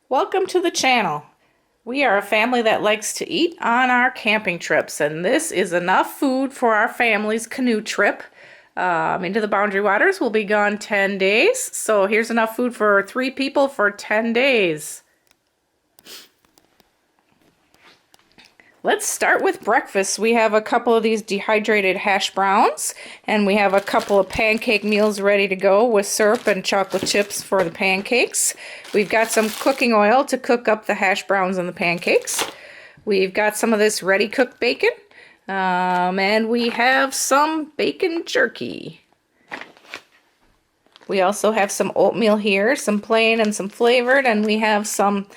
Welcome to the channel. We are a family that likes to eat on our camping trips, and this is enough food for our family's canoe trip into the Boundary Waters. We'll be gone 10 days, so here's enough food for 3 people for 10 days. Let's start with breakfast. We have a couple of these dehydrated hash browns, and we have a couple of pancake meals ready to go with syrup and chocolate chips for the pancakes. We've got some cooking oil to cook up the hash browns and the pancakes. We've got some of this ready cooked bacon, and we have some bacon jerky. We also have some oatmeal here, some plain and some flavored, and we have some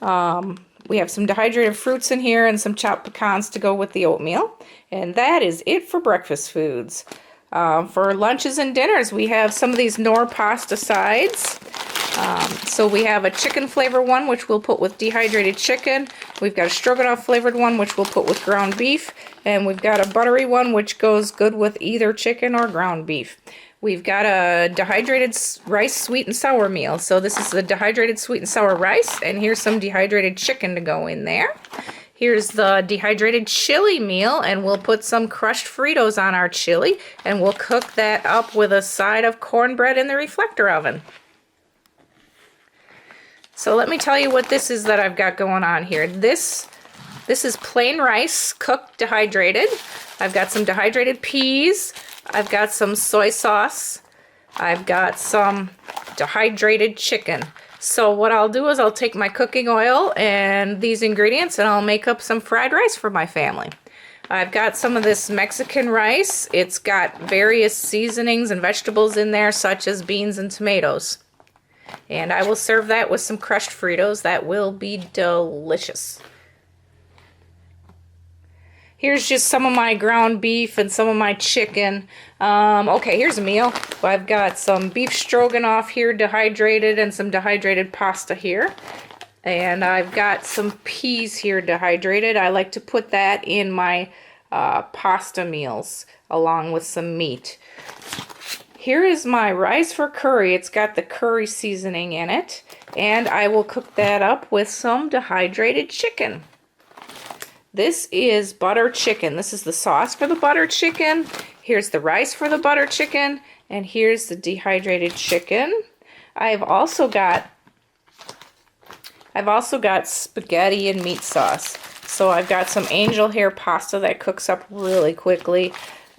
dehydrated fruits in here and some chopped pecans to go with the oatmeal. And that is it for breakfast foods. For lunches and dinners, we have some of these Knorr pasta sides. So we have a chicken flavor one, which we'll put with dehydrated chicken. We've got a stroganoff flavored one, which we'll put with ground beef. And we've got a buttery one, which goes good with either chicken or ground beef. We've got a dehydrated rice sweet and sour meal. So this is the dehydrated sweet and sour rice, and here's some dehydrated chicken to go in there. Here's the dehydrated chili meal, and we'll put some crushed Fritos on our chili, and we'll cook that up with a side of cornbread in the reflector oven. So let me tell you what this is that I've got going on here. This is plain rice, cooked, dehydrated. I've got some dehydrated peas. I've got some soy sauce. I've got some dehydrated chicken. So what I'll do is I'll take my cooking oil and these ingredients and I'll make up some fried rice for my family. I've got some of this Mexican rice. It's got various seasonings and vegetables in there, such as beans and tomatoes. And I will serve that with some crushed Fritos. That will be delicious. Here's just some of my ground beef and some of my chicken. Okay, here's a meal. I've got some beef stroganoff here, dehydrated, and some dehydrated pasta here. And I've got some peas here, dehydrated. I like to put that in my pasta meals, along with some meat. Here is my rice for curry. It's got the curry seasoning in it. And I will cook that up with some dehydrated chicken. This is butter chicken. This is the sauce for the butter chicken. Here's the rice for the butter chicken. And here's the dehydrated chicken. I've also got spaghetti and meat sauce. So I've got some angel hair pasta that cooks up really quickly.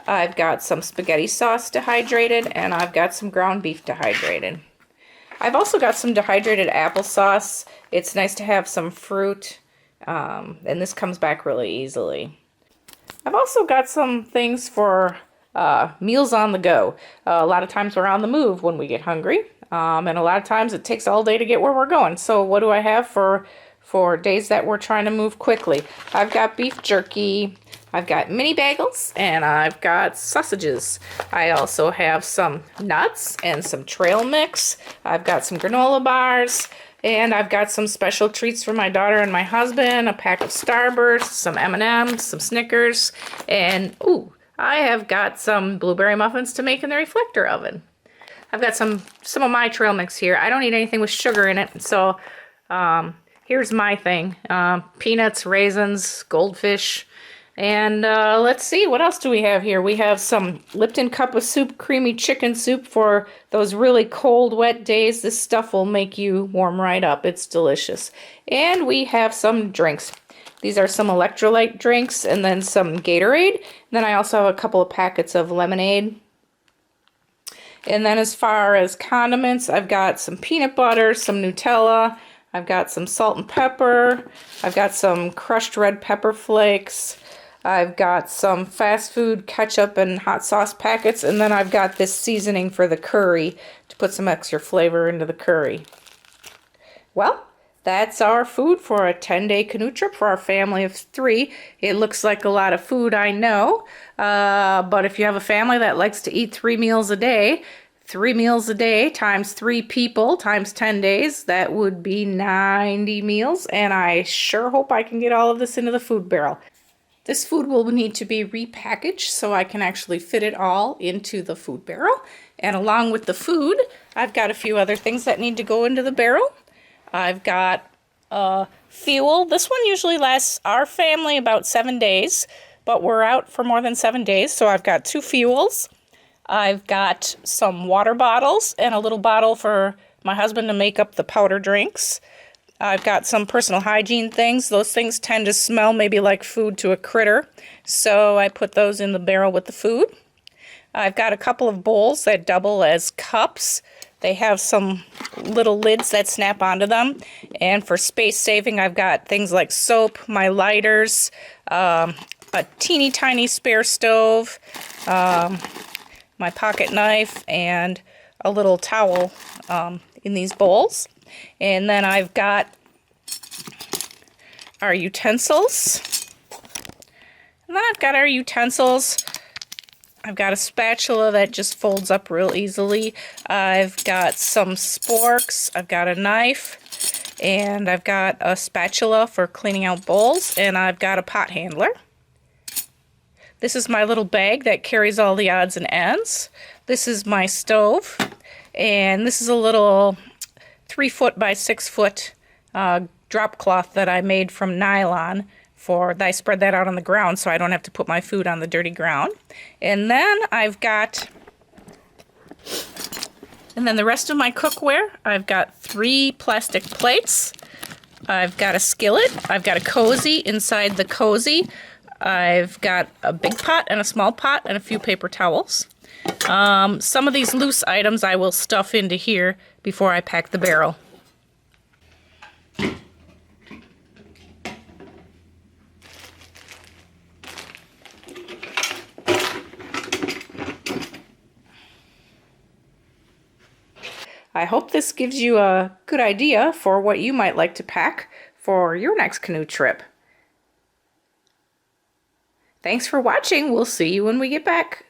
I've got some spaghetti sauce dehydrated, and I've got some ground beef dehydrated. I've also got some dehydrated applesauce. It's nice to have some fruit. And this comes back really easily. I've also got some things for meals on the go. A lot of times we're on the move when we get hungry, and a lot of times it takes all day to get where we're going. So what do I have for days that we're trying to move quickly? I've got beef jerky, I've got mini bagels, and I've got sausages. I also have some nuts and some trail mix. I've got some granola bars. And I've got some special treats for my daughter and my husband, a pack of Starburst, some M&Ms, some Snickers, and ooh, I have got some blueberry muffins to make in the reflector oven. I've got some of my trail mix here. I don't eat anything with sugar in it, so here's my thing. Peanuts, raisins, goldfish, and let's see, what else do we have here? We have some Lipton cup of soup, creamy chicken soup for those really cold, wet days. This stuff will make you warm right up. It's delicious. And we have some drinks. These are some electrolyte drinks and then some Gatorade. And then I also have a couple of packets of lemonade. And then as far as condiments, I've got some peanut butter, some Nutella. I've got some salt and pepper. I've got some crushed red pepper flakes. I've got some fast food ketchup and hot sauce packets, and then I've got this seasoning for the curry to put some extra flavor into the curry. Well, that's our food for a 10-day canoe trip for our family of 3. It looks like a lot of food, I know, but if you have a family that likes to eat 3 meals a day, 3 meals a day times 3 people times 10 days, that would be 90 meals, and I sure hope I can get all of this into the food barrel. This food will need to be repackaged so I can actually fit it all into the food barrel. And along with the food, I've got a few other things that need to go into the barrel. I've got Fuel. This one usually lasts our family about 7 days, but we're out for more than 7 days, so I've got 2 fuels. I've got some water bottles and a little bottle for my husband to make up the powder drinks. I've got some personal hygiene things. Those things tend to smell maybe like food to a critter, so I put those in the barrel with the food. I've got a couple of bowls that double as cups. They have some little lids that snap onto them. And for space saving, I've got things like soap, my lighters, a teeny tiny spare stove, my pocket knife, and a little towel in these bowls. And then I've got our utensils. And then I've got our utensils. I've got a spatula that just folds up real easily. I've got some sporks. I've got a knife. And I've got a spatula for cleaning out bowls. And I've got a pot handler. This is my little bag that carries all the odds and ends. This is my stove. And this is a little 3-foot by 6-foot drop cloth that I made from nylon. I spread that out on the ground so I don't have to put my food on the dirty ground. And then the rest of my cookware, I've got 3 plastic plates. I've got a skillet. I've got a cozy inside the cozy. I've got a big pot and a small pot and a few paper towels. Some of these loose items I will stuff into here before I pack the barrel. I hope this gives you a good idea for what you might like to pack for your next canoe trip. Thanks for watching. We'll see you when we get back.